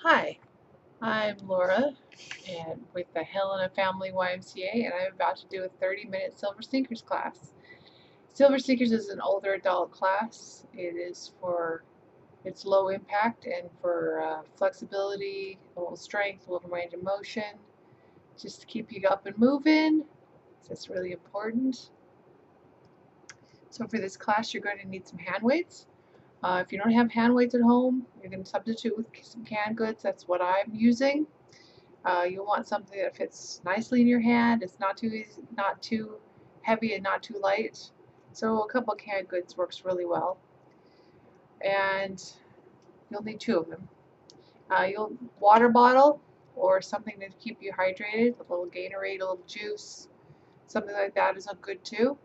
Hi, I'm Laura and with the Helena Family YMCA, and I'm about to do a 30-minute Silver Sneakers class. Silver Sneakers is an older adult class. It's low impact and for flexibility, a little strength, a little range of motion, just to keep you up and moving. That's really important. So for this class, you're going to need some hand weights. If you don't have hand weights at home, you can substitute with some canned goods. That's what I'm using. You'll want something that fits nicely in your hand. It's not too easy, not too heavy, and not too light. So a couple of canned goods works really well. And you'll need two of them. You'll water bottle or something to keep you hydrated. A little Gatorade, a little juice, something like that is good too.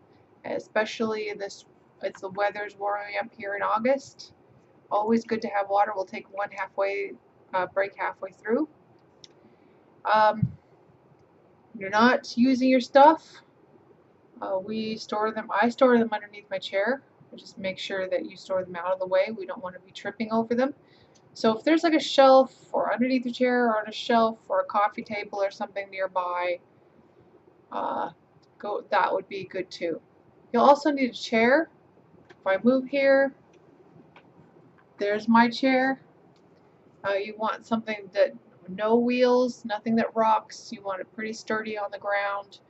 Especially in this, it's the weather's warming up here in August. Always good to have water. We'll take one break halfway through. You're not using your stuff. I store them underneath my chair. Just make sure that you store them out of the way. We don't want to be tripping over them. So if there's like a shelf or underneath the chair or on a shelf or a coffee table or something nearby, that would be good too. You'll also need a chair. If I move here, there's my chair. You want something that no wheels, nothing that rocks. You want it pretty sturdy on the ground.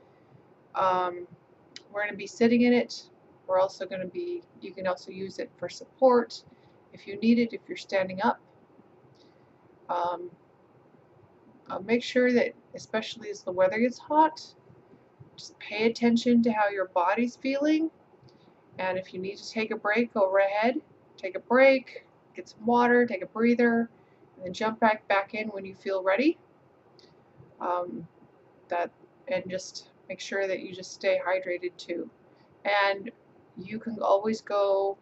We're going to be sitting in it. You can also use it for support if you need it, if you're standing up. Make sure that, especially as the weather gets hot, just pay attention to how your body's feeling. And if you need to take a break, go right ahead. Take a break, get some water, take a breather, and then jump back in when you feel ready. And just make sure that you just stay hydrated too. And you can always go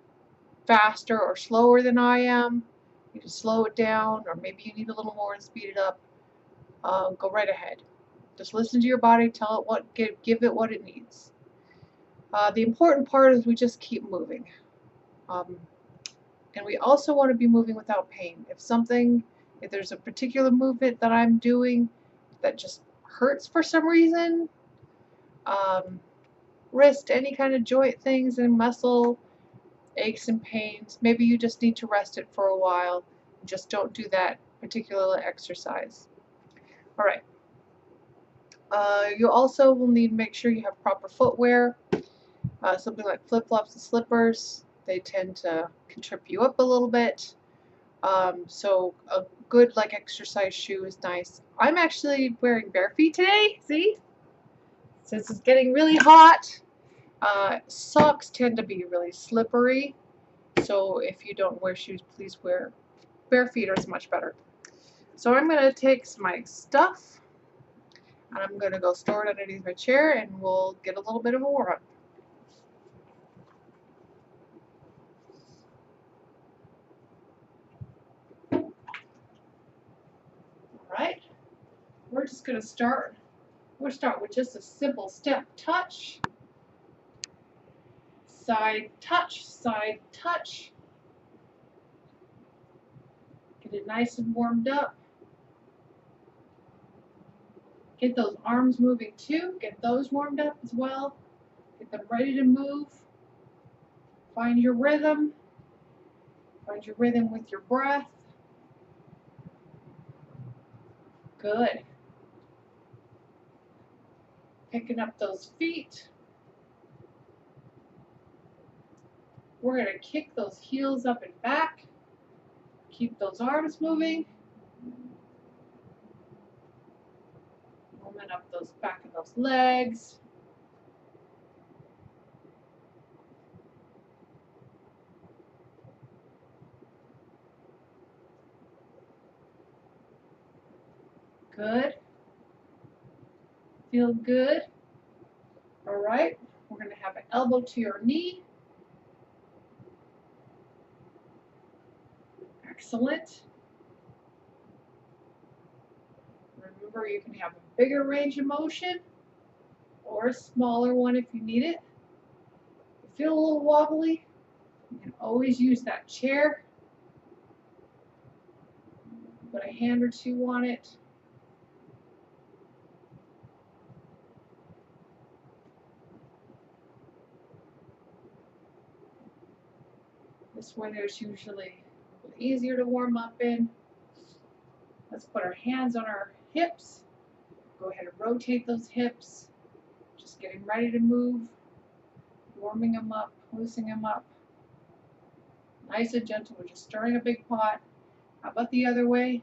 faster or slower than I am. You can slow it down, or maybe you need a little more and speed it up. Go right ahead. Just listen to your body, tell it give it what it needs. The important part is we just keep moving. And we also want to be moving without pain. If there's a particular movement that I'm doing that just hurts for some reason, wrist, any kind of joint things and muscle aches and pains, maybe you just need to rest it for a while. Just don't do that particular exercise. All right. You also will need to make sure you have proper footwear. Something like flip-flops and slippers, they tend to trip you up a little bit. So a good exercise shoe is nice. I'm actually wearing bare feet today, see? Since it's getting really hot. Socks tend to be really slippery, so if you don't wear shoes, please wear bare feet, or it's much better. So I'm going to take my stuff and I'm going to go store it underneath my chair, and we'll get a little bit of a warm-up. Alright, we're just going to start. We'll start with just a simple step touch, side touch, side touch. Get it nice and warmed up. Get those arms moving too. Get those warmed up as well. Get them ready to move. Find your rhythm. Find your rhythm with your breath. Good. Picking up those feet. We're going to kick those heels up and back. Keep those arms moving. Moving up those back of those legs. Good. Feel good. All right. We're going to have an elbow to your knee. Excellent. Remember, you can have a bigger range of motion or a smaller one if you need it. If you feel a little wobbly, you can always use that chair. Put a hand or two on it. This window is usually easier to warm up in. Let's put our hands on our hips. Go ahead and rotate those hips. Just getting ready to move. Warming them up, loosening them up. Nice and gentle. We're just stirring a big pot. How about the other way?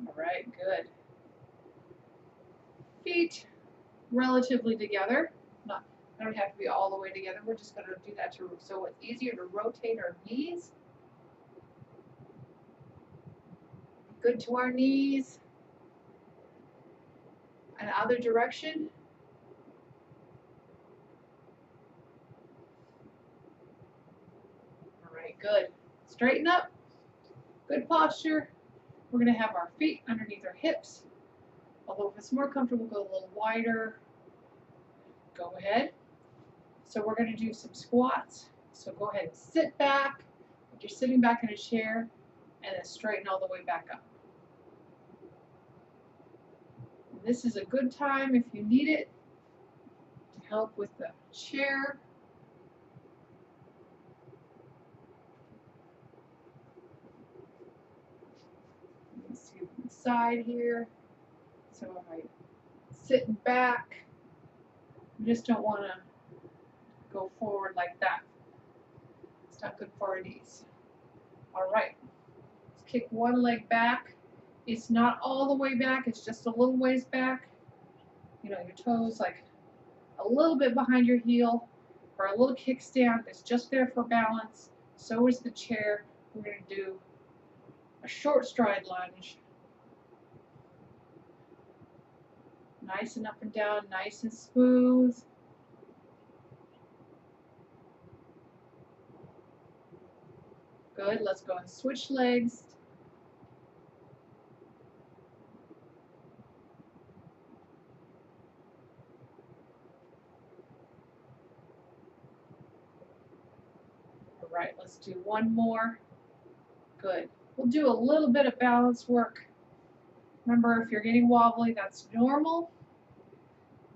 All right, good. Feet relatively together. They don't have to be all the way together. We're just going to do that so it's easier to rotate our knees. Good to our knees. And other direction. All right, good. Straighten up. Good posture. We're going to have our feet underneath our hips. Although if it's more comfortable, go a little wider. Go ahead. So we're going to do some squats. So go ahead and sit back. If you're sitting back in a chair, and then straighten all the way back up. This is a good time if you need it to help with the chair. Let's see from the side here. So if I sitting back, you just don't want to go forward like that. It's not good for our knees. All right, let's kick one leg back. It's not all the way back, it's just a little ways back. You know, your toes like a little bit behind your heel, or a little kickstand. It's just there for balance. So is the chair. We're going to do a short stride lunge. Nice and up and down, nice and smooth. Good, let's go and switch legs. All right, let's do one more. Good. We'll do a little bit of balance work. Remember, if you're getting wobbly, that's normal.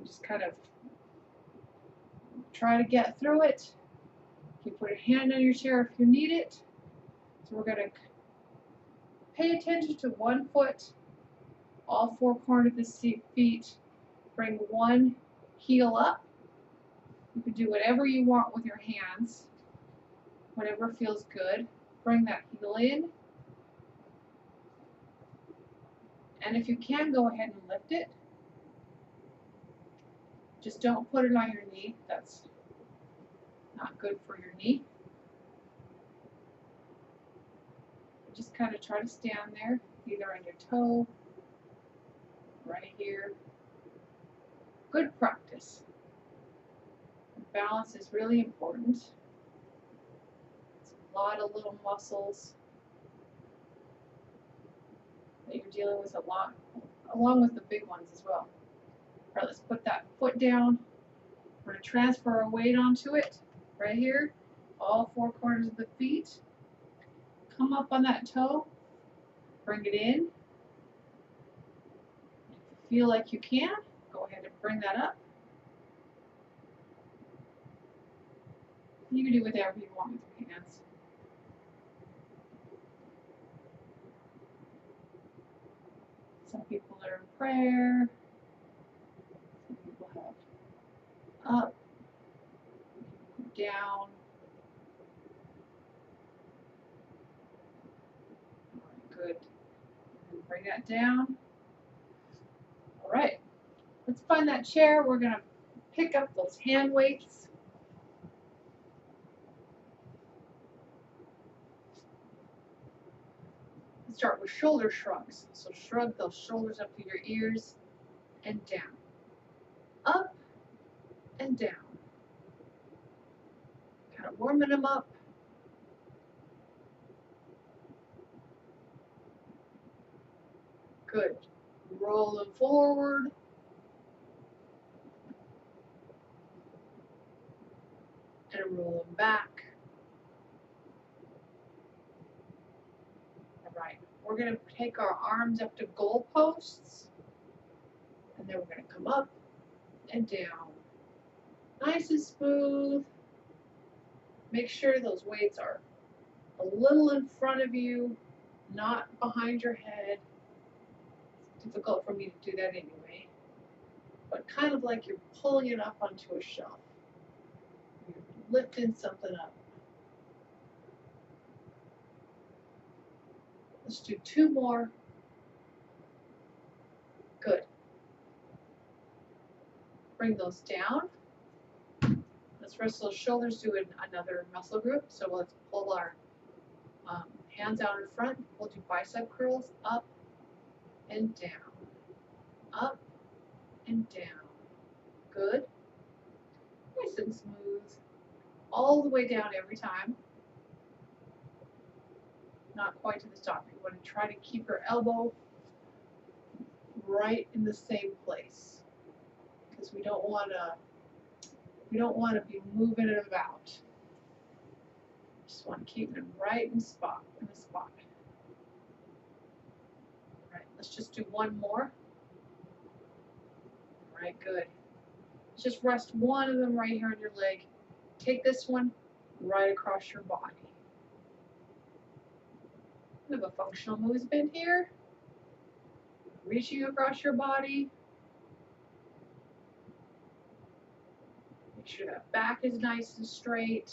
Just kind of try to get through it. You put a hand on your chair if you need it. So we're going to pay attention to one foot, all four corners of the feet. Bring one heel up. You can do whatever you want with your hands, whatever feels good. Bring that heel in. And if you can, go ahead and lift it. Just don't put it on your knee. That's not good for your knee. Just kind of try to stand there, either on your toe, right here. Good practice. Balance is really important. It's a lot of little muscles that you're dealing with a lot, along with the big ones as well. All right, let's put that foot down. We're going to transfer our weight onto it, right here. All four corners of the feet. Come up on that toe. Bring it in. If you feel like you can, go ahead and bring that up. You can do whatever you want with your hands. Some people are in prayer. Some people have up, down. Good. And bring that down. All right. Let's find that chair. We're going to pick up those hand weights. Start with shoulder shrugs. So shrug those shoulders up to your ears and down. Up and down. Kind of warming them up. Good. Roll them forward. and roll them back. All right, we're going to take our arms up to goal posts, and then we're going to come up and down. Nice and smooth. Make sure those weights are a little in front of you, not behind your head. It's difficult for me to do that anyway, but kind of like you're pulling it up onto a shelf. You're lifting something up. Let's do 2 more. Good. Bring those down. Let's rest those shoulders, do another muscle group. So let's pull our hands out in front. We'll do bicep curls, up and down, up and down. Good. Nice and smooth. All the way down every time. Not quite to the top. You want to try to keep your elbow right in the same place, because we don't want to be moving it about. Just want to keep it right in the spot. All right, let's just do 1 more. All right, good. Just rest one of them right here on your leg. Take this one right across your body. We have a functional movement here. Reaching across your body. Make sure that back is nice and straight.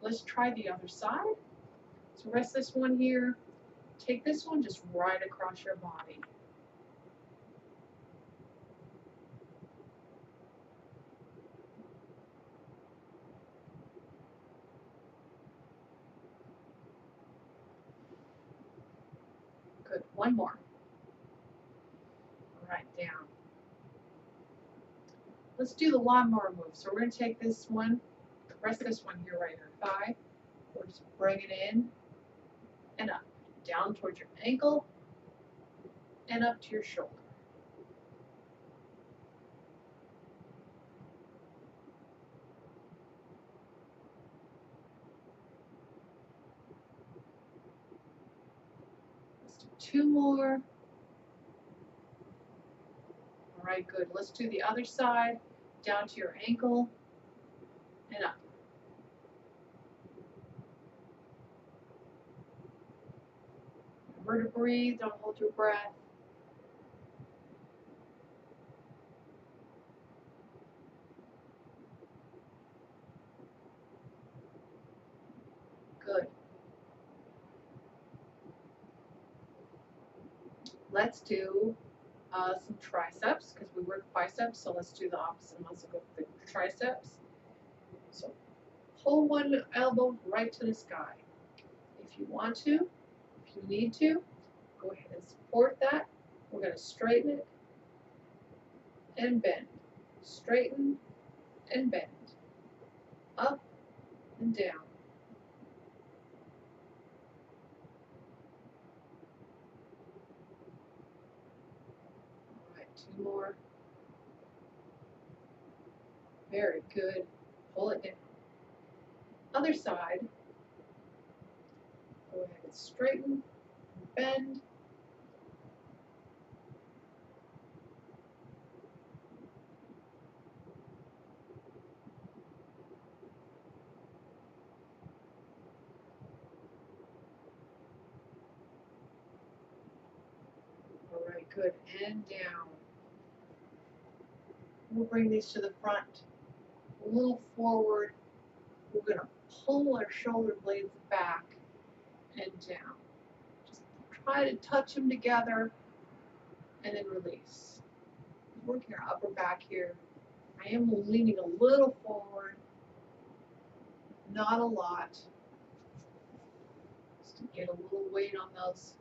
Let's try the other side. So rest this one here. Take this one just right across your body. Good. 1 more. All right, down. Let's do the lawnmower move. So we're going to take this one, rest this one here right here, thigh. We'll just bring it in and up, down towards your ankle, and up to your shoulder. Let's do 2 more. All right, good. Let's do the other side, down to your ankle, and up. Remember to breathe, don't hold your breath. Good. Let's do some triceps, because we work biceps, so let's do the opposite muscle group, the triceps. So pull one elbow right to the sky. If you want to, if you need to, go ahead and support that. We're going to straighten it and bend. Straighten and bend. Up and down. All right, 2 more. Very good. Pull it down. Other side. Go ahead and straighten, bend. All right, good. And down. We'll bring these to the front, a little forward. We're going to pull our shoulder blades back and down. Just try to touch them together and then release. Working our upper back here. I am leaning a little forward, not a lot, just to get a little weight on those.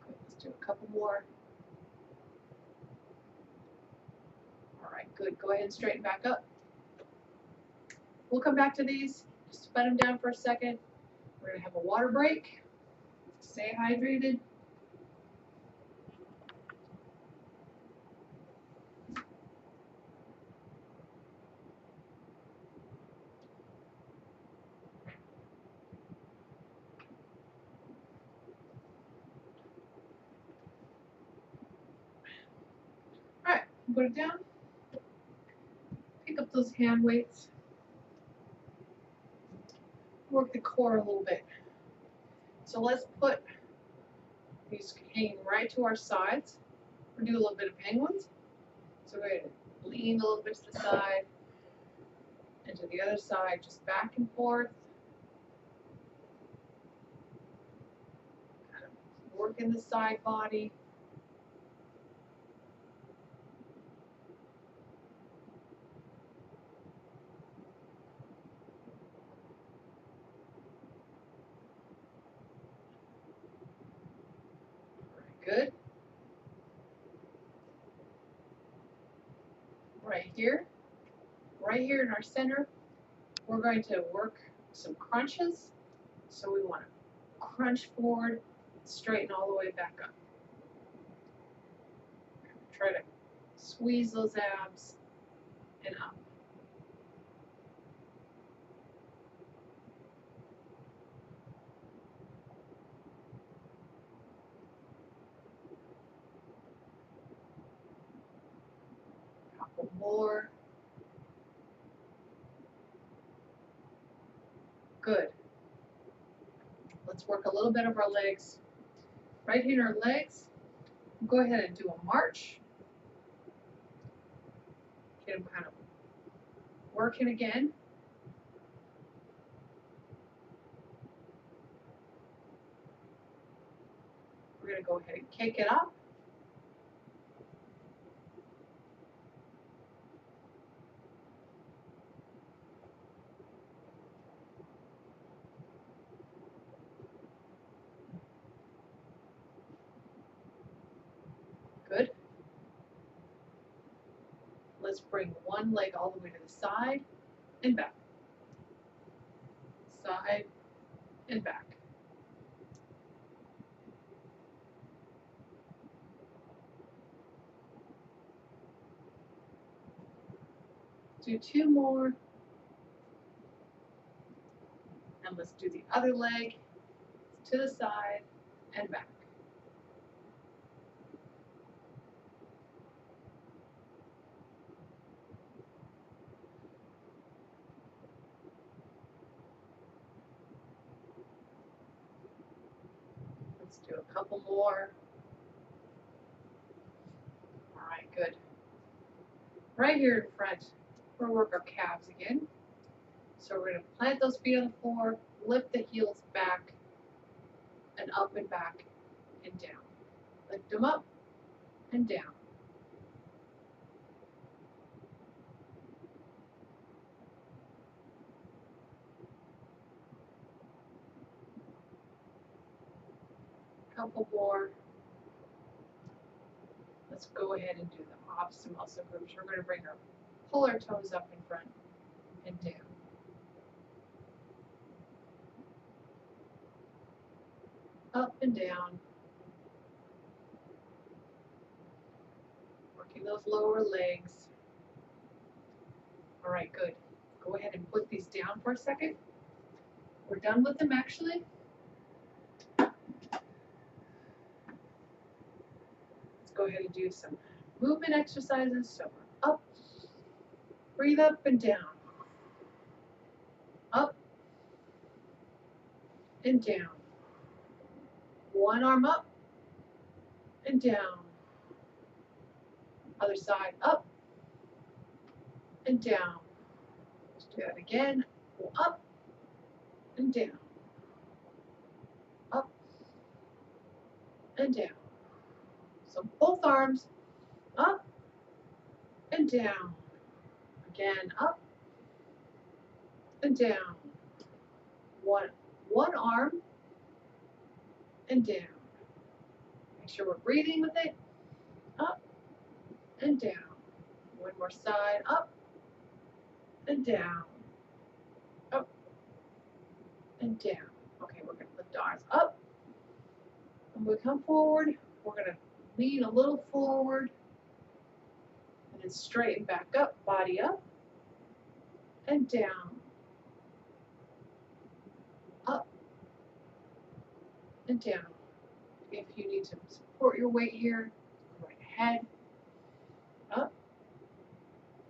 Okay, let's do a couple more. All right, good. Go ahead and straighten back up. We'll come back to these. Just put them down for a second. We're going to have a water break. Stay hydrated. Alright, put it down. Pick up those hand weights. Work the core a little bit. So let's put these hanging right to our sides. We'll do a little bit of penguins. So we're going to lean a little bit to the side and to the other side, just back and forth. Kind of working the side body. Very good. Right here in our center, we're going to work some crunches. So we want to crunch forward, straighten all the way back up. Try to squeeze those abs and up. Couple more. Good. Let's work a little bit of our legs. Right here in our legs, go ahead and do a march. Get them kind of working again. We're going to go ahead and kick it up. Good. Let's bring one leg all the way to the side and back. Side and back. Do two more. And let's do the other leg to the side and back. Let's do a couple more. All right, good. Right here in front, we're going to work our calves again. So we're going to plant those feet on the floor, lift the heels back and up and back and down. Lift them up and down. Couple more. Let's go ahead and do the opposite muscle groups. We're going to bring pull our toes up in front and down. Up and down. Working those lower legs. All right, good. Go ahead and put these down for a second. We're done with them actually. Let's go ahead and do some movement exercises. So we're up, breathe up and down. Up and down. One arm up and down. Other side, up and down. Let's do that again. Go up and down. Up and down. So both arms up and down. Again, up and down. One arm and down. Make sure we're breathing with it. Up and down. One more side, up and down. Up and down. Okay, we're going to lift the arms up When we come forward, we're going to lean a little forward and then straighten back up, body up and down, up and down. If you need to support your weight here, go right ahead, up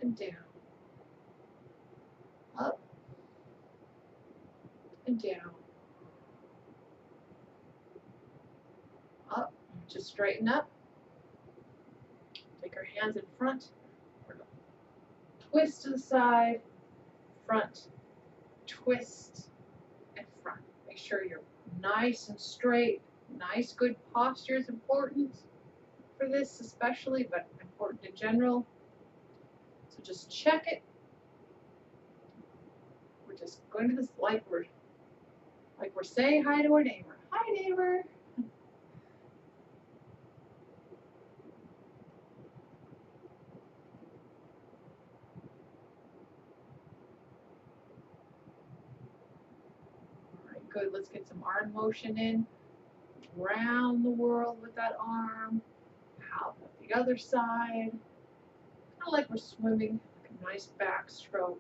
and down, up and down, up. Just straighten up. Take our hands in front. We're going to twist to the side, front, twist, and front. Make sure you're nice and straight. Nice, good posture is important for this especially, but important in general. So just check it. We're just going to this like we're saying hi to our neighbor. Hi, neighbor. All right, good. Let's get some arm motion in. Around the world with that arm. How about the other side? Kind of like we're swimming. Like a nice backstroke.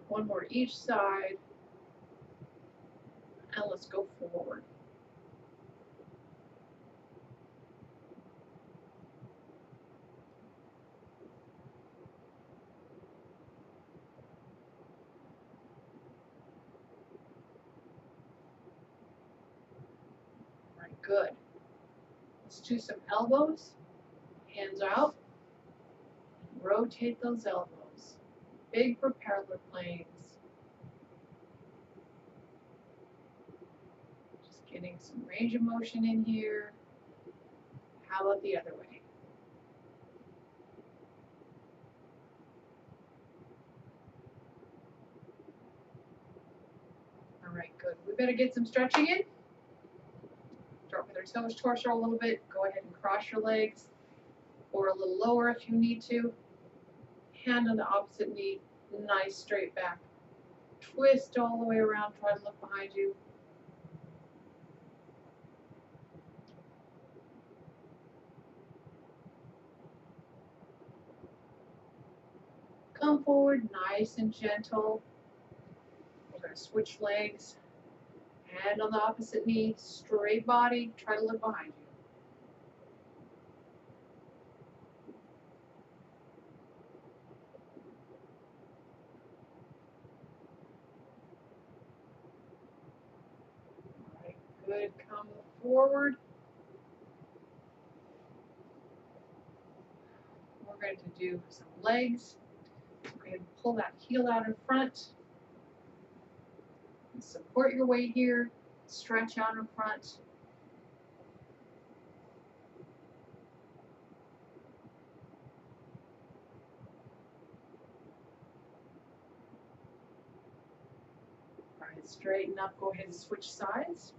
One more each side. And let's go forward. All right, good. Let's do some elbows. Hands out. Rotate those elbows. Big propeller planes. Just getting some range of motion in here. How about the other way? All right, good. We better get some stretching in. Start with our toes, torso a little bit. Go ahead and cross your legs, or a little lower if you need to. Hand on the opposite knee, nice straight back. Twist all the way around, try to look behind you. Come forward, nice and gentle. We're going to switch legs. Hand on the opposite knee, straight body, try to look behind you. All right, good. Come forward. We're going to do some legs. Go ahead and pull that heel out in front. Support your weight here. Stretch out in front. All right, straighten up. Go ahead and switch sides.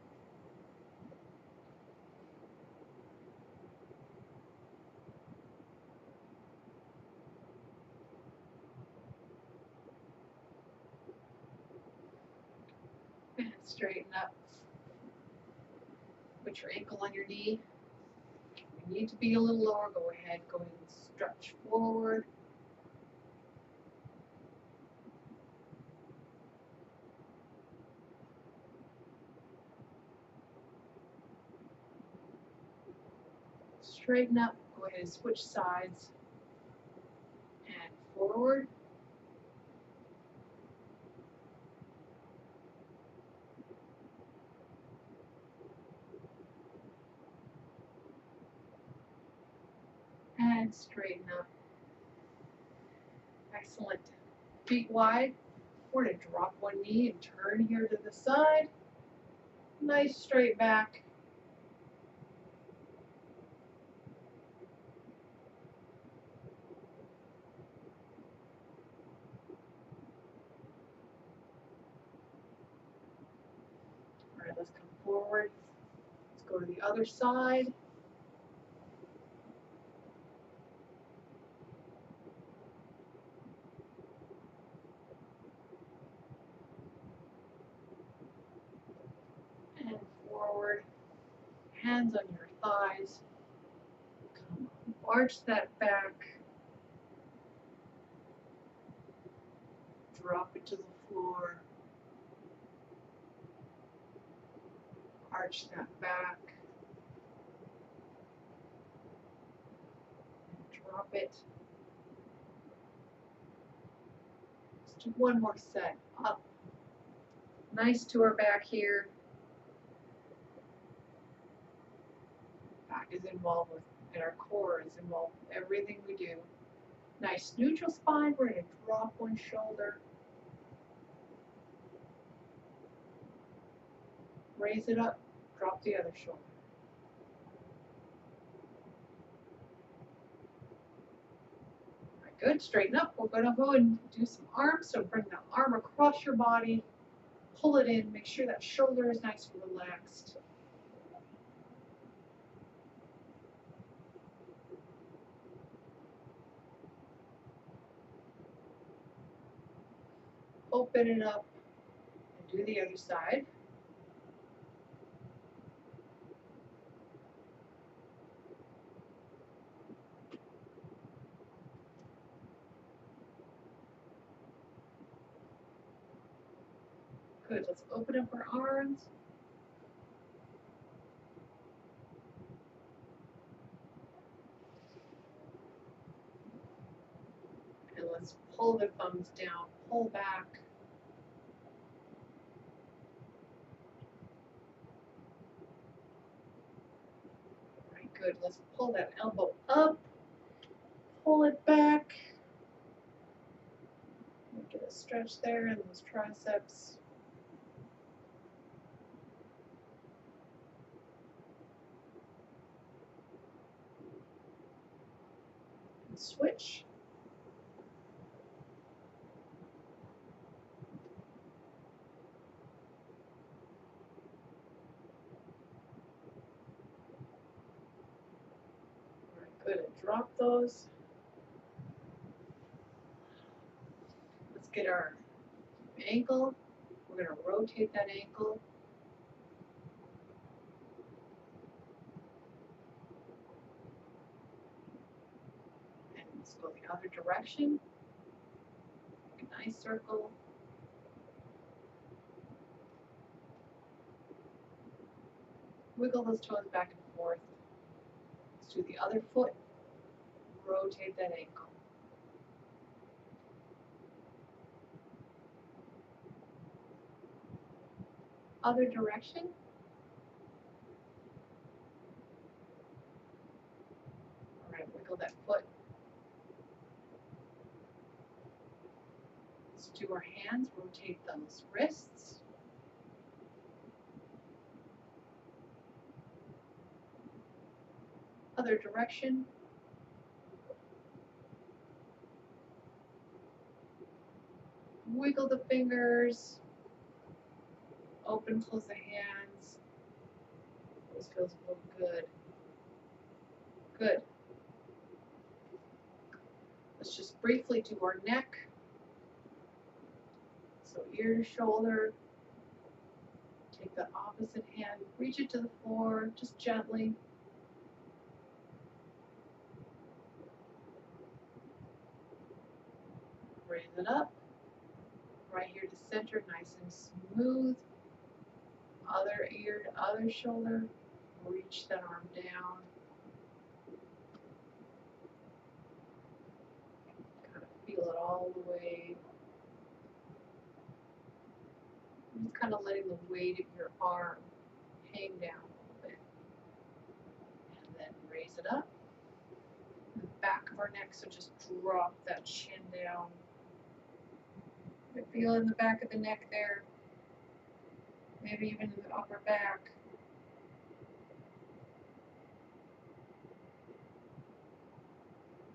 And straighten up. Put your ankle on your knee. If you need to be a little lower, go ahead and stretch forward. Straighten up. Go ahead and switch sides. And forward. And straighten up. Excellent. Feet wide. We're going to drop one knee and turn here to the side. Nice straight back. All right, let's come forward. Let's go to the other side. hands on your thighs. Come on, arch that back. Drop it to the floor. Arch that back. Drop it. Let's do one more set. Up. Nice to our back here. Back is involved with, and our core is involved with everything we do. Nice neutral spine. We're going to drop one shoulder. Raise it up. Drop the other shoulder. All right, good. Straighten up. We're going to go and do some arms. So bring the arm across your body. Pull it in. Make sure that shoulder is nice and relaxed. Open it up and do the other side. Good. Let's open up our arms. And let's pull the thumbs down. Pull back. All right, good. Let's pull that elbow up. Pull it back. Get a stretch there in those triceps. And switch. All right, good. And drop those. Let's get our ankle. We're going to rotate that ankle. And let's go the other direction. Make a nice circle. Wiggle those toes back and forth. Let's do the other foot. Rotate that ankle. Other direction. All right, wiggle that foot. Let's do our hands. Rotate those wrists. Other direction. Wiggle the fingers. Open, close the hands. This feels a little good. Good. Let's just briefly do our neck. So ear to shoulder. Take the opposite hand, reach it to the floor, just gently. Raise it up. Right here to center, nice and smooth. Other ear to other shoulder. Reach that arm down. Kind of feel it all the way. Just kind of letting the weight of your arm hang down a little bit. And then raise it up. The back of our neck, so just drop that chin down. Feel in the back of the neck there. Maybe even in the upper back.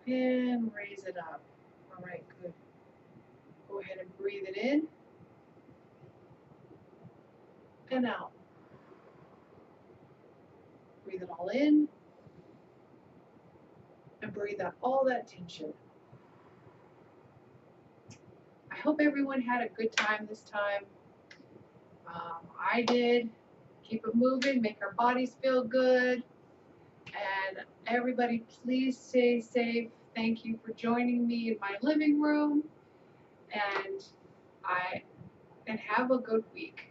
And raise it up. All right, good. Go ahead and breathe it in and out. Breathe it all in and breathe out all that tension. I hope everyone had a good time this time. I did. keep it moving, make our bodies feel good. And everybody, please stay safe. Thank you for joining me in my living room. And have a good week.